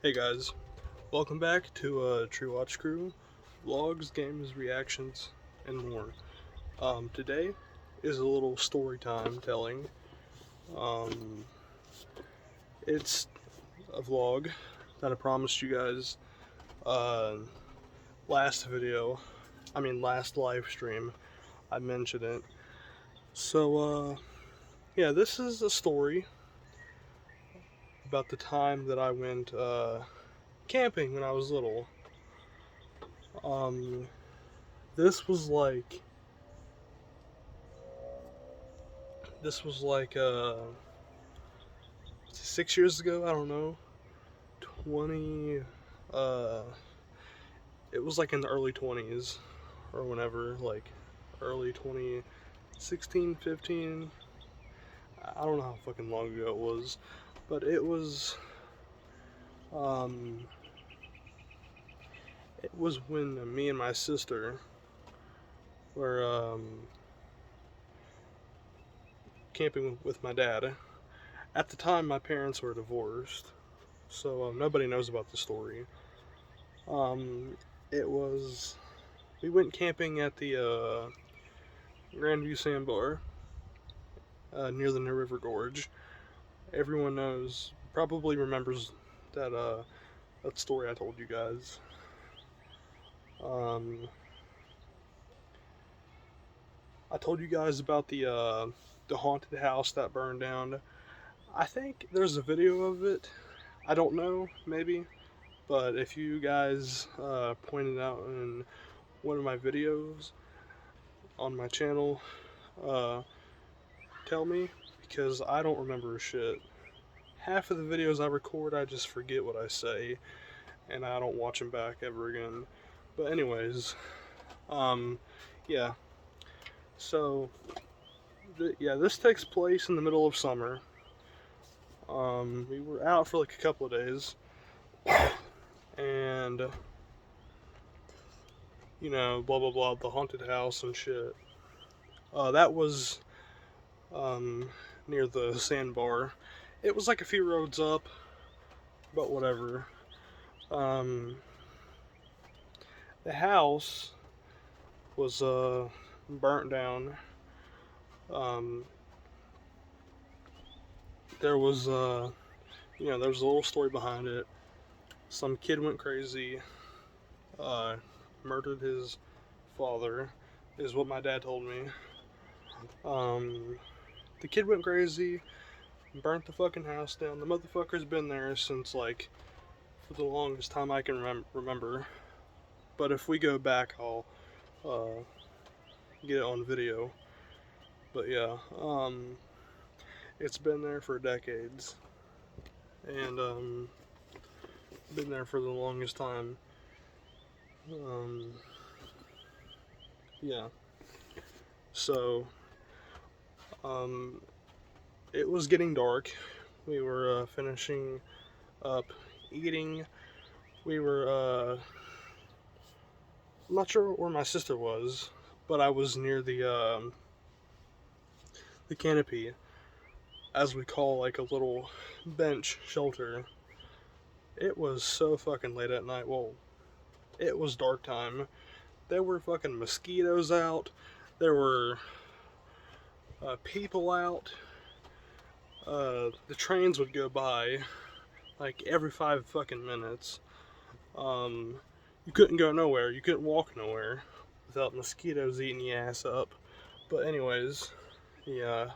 Hey guys, welcome back to True Watch Crew, vlogs, games, reactions, and more. Today is a little story time telling. Um, it's a vlog that I promised you guys uh, last last live stream. I mentioned it. So, yeah, this is a story about the time that I went camping when I was little. Um, this was like This was like 6 years ago. I don't know, 20. Uh, it was like in the early 20s or whenever, like early 2016, 15. I don't know how fucking long ago it was, but um, it was when me and my sister were camping with my dad. At the time, my parents were divorced, so nobody knows about the story. Um, it was We went camping at the Grandview Sandbar near the New River Gorge. Everyone probably remembers that story I told you guys. Um, I told you guys about the haunted house that burned down. I think there's a video of it. I don't know, maybe, but if you guys pointed out in one of my videos on my channel, uh, tell me, because I don't remember shit. Half of the videos I record, I just forget what I say, and I don't watch them back ever again. But anyways, um, yeah. So, this takes place in the middle of summer. We were out for like a couple of days, and blah blah blah, the haunted house and shit. That was um near the sandbar. It was like a few roads up, but whatever. Um, the house was burnt down. Um, there was there was a little story behind it. Some kid went crazy, uh, murdered his father, is what my dad told me. Um, the kid went crazy, burnt the fucking house down. The motherfucker's been there since like for the longest time I can remember. But if we go back, I'll uh, get it on video. But yeah, it's been there for decades, and been there for the longest time. Um, yeah. So, um, it was getting dark. We were finishing up eating. We were, I'm not sure where my sister was, but I was near the canopy, as we call like a little bench shelter. It was so fucking late at night. Well, it was dark time. There were fucking mosquitoes out. There were people out. The trains would go by like every 5 fucking minutes. You couldn't go nowhere. You couldn't walk nowhere without mosquitoes eating your ass up. But anyways, yeah,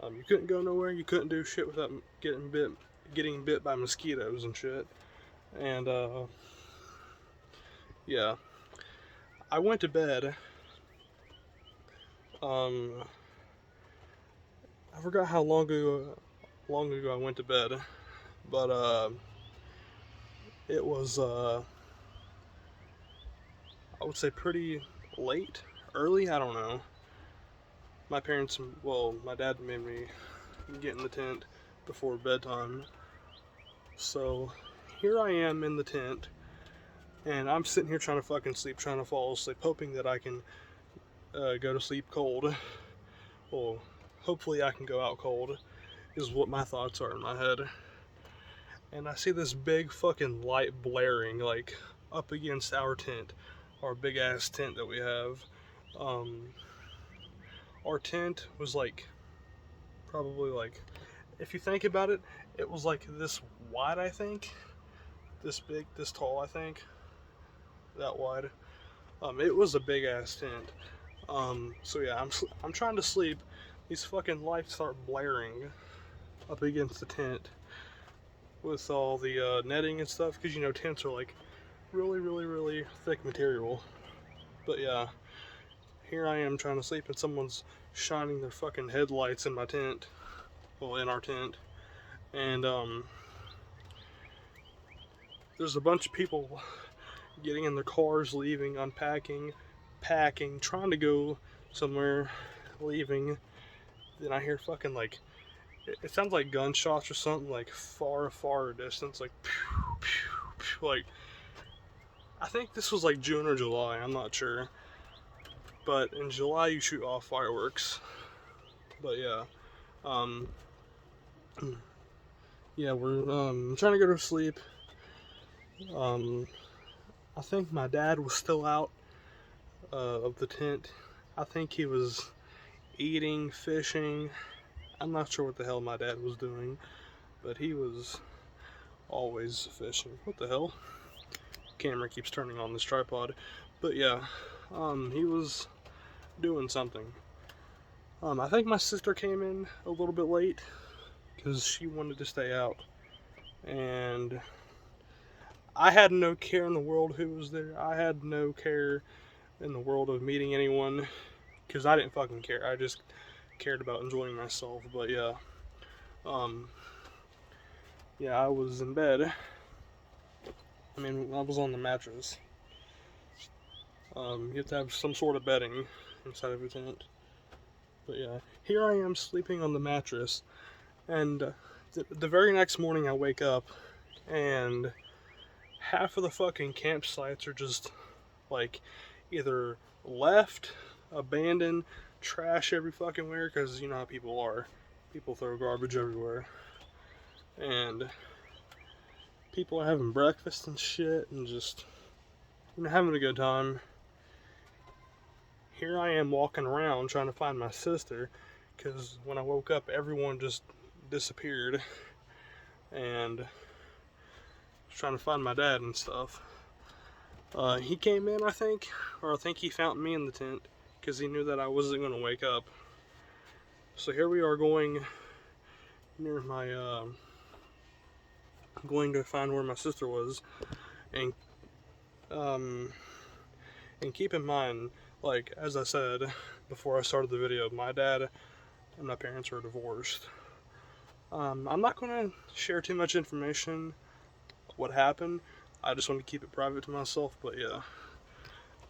you couldn't go nowhere. You couldn't do shit without getting bit by mosquitoes and shit. And yeah, I went to bed. Um, I forgot how long ago I went to bed, but it was I would say pretty late, early. I don't know. My dad made me get in the tent before bedtime. So here I am in the tent, and I'm sitting here trying to fucking sleep, trying to fall asleep, hoping that I can go to sleep cold. Well, hopefully I can go out cold, is what my thoughts are in my head. and I see this big fucking light blaring, like, up against our tent, our big ass tent that we have. Um, our tent was like, probably like, if you think about it, it was like this wide, I think. This big, this tall, I think. That wide. It was a big ass tent. So yeah, I'm trying to sleep. These fucking lights start blaring up against the tent with all the netting and stuff, because you know tents are like really, really, really thick material. But yeah, here I am trying to sleep, and someone's shining their fucking headlights in my tent. Well, in our tent, and there's a bunch of people getting in their cars, leaving, unpacking, packing, trying to go somewhere, leaving. Then I hear fucking like, it sounds like gunshots or something, like far, far distance, like pew, pew, pew, like, I think this was like June or July, I'm not sure. But in July you shoot off fireworks. But yeah, um, yeah, we're trying to go to sleep. I think my dad was still out of the tent. I think he was eating, fishing. I'm not sure what the hell my dad was doing, but he was always fishing. What the hell? Camera keeps turning on this tripod. But yeah, he was doing something. I think my sister came in a little bit late because she wanted to stay out, and I had no care in the world who was there. I had no care in the world of meeting anyone because I didn't fucking care. I just cared about enjoying myself. But yeah, um, yeah, I was in bed. I mean, I was on the mattress. You have to have some sort of bedding inside of your tent. But yeah, here I am sleeping on the mattress, and the very next morning I wake up, and half of the fucking campsites are just like either left, abandoned, trash every fucking where, because you know how people are. People throw garbage everywhere. And people are having breakfast and shit and just, you know, having a good time. Here I am walking around trying to find my sister, because when I woke up, everyone just disappeared. And I was trying to find my dad and stuff. He came in, I think, or I think he found me in the tent, because he knew that I wasn't going to wake up. So here we are going near my, going to find where my sister was, and, and keep in mind, like, as I said before I started the video, my dad and my parents were divorced. I'm not going to share too much information, what happened. I just want to keep it private to myself, but yeah.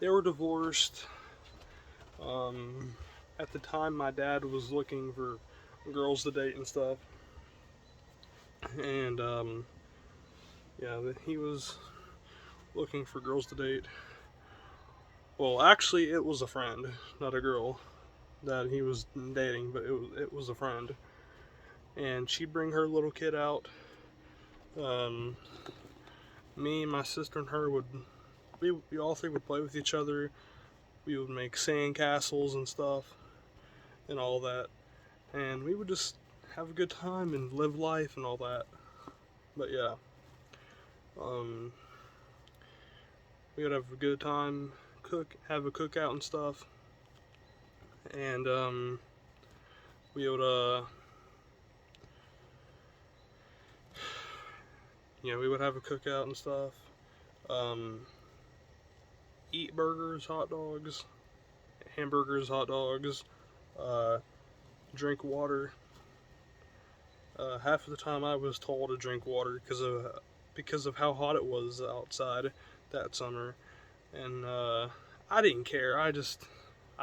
They were divorced. At the time, my dad was looking for girls to date and stuff. And, yeah, he was looking for girls to date. Well, actually, it was a friend, not a girl, that he was dating, but it was a friend. And she'd bring her little kid out. Me, my sister, and her we all three would play with each other. We would make sand castles and stuff, and all that. And we would just have a good time and live life and all that. But yeah, we would have a good time, have a cookout and stuff, and we would we would have a cookout and stuff, eat burgers, hot dogs, hamburgers, hot dogs, drink water. Half of the time I was told to drink water because of how hot it was outside that summer, and I didn't care. I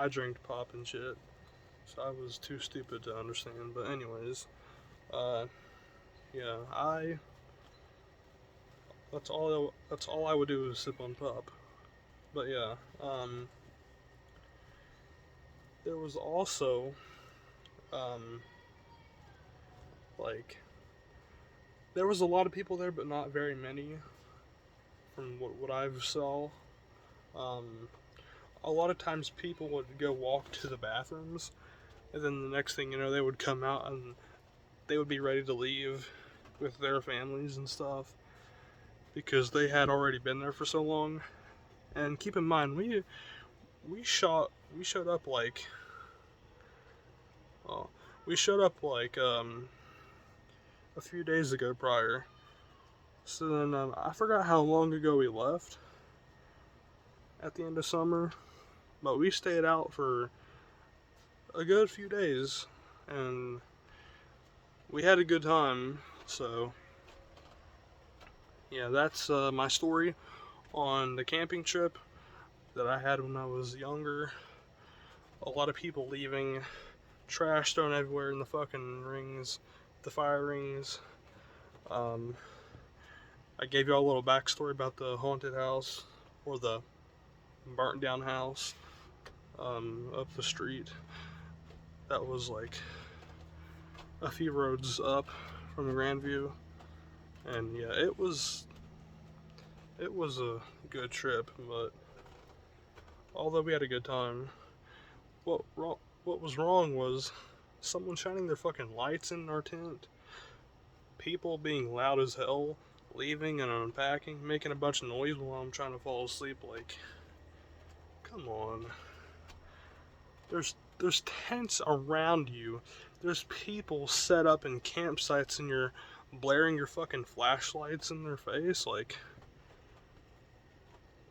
drank pop and shit, so I was too stupid to understand. But anyways, yeah, that's all I would do is sip on pop. But yeah, there was also like there was a lot of people there, but not very many from what I've saw. Um, a lot of times people would go walk to the bathrooms, and then the next thing you know, they would come out and they would be ready to leave with their families and stuff because they had already been there for so long. And keep in mind, we shot we showed up like well, we showed up like a few days ago prior. So then I forgot how long ago we left at the end of summer, but we stayed out for a good few days and we had a good time. So yeah, that's my story on the camping trip that I had when I was younger. A lot of people leaving, trash thrown everywhere in the fucking rings, the fire rings. Um, I gave y'all a little backstory about the haunted house or the burnt down house up the street. That was like a few roads up from Grandview, and yeah, it was a good trip. But although we had a good time, what was wrong was someone shining their fucking lights in our tent, people being loud as hell, leaving and unpacking, making a bunch of noise while I'm trying to fall asleep. Like, come on. There's tents around you. There's people set up in campsites and you're blaring your fucking flashlights in their face. Like,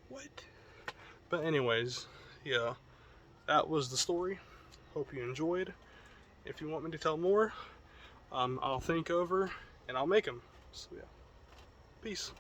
what? But anyways, yeah, that was the story. Hope you enjoyed. If you want me to tell more, I'll think over and I'll make them. So yeah, peace.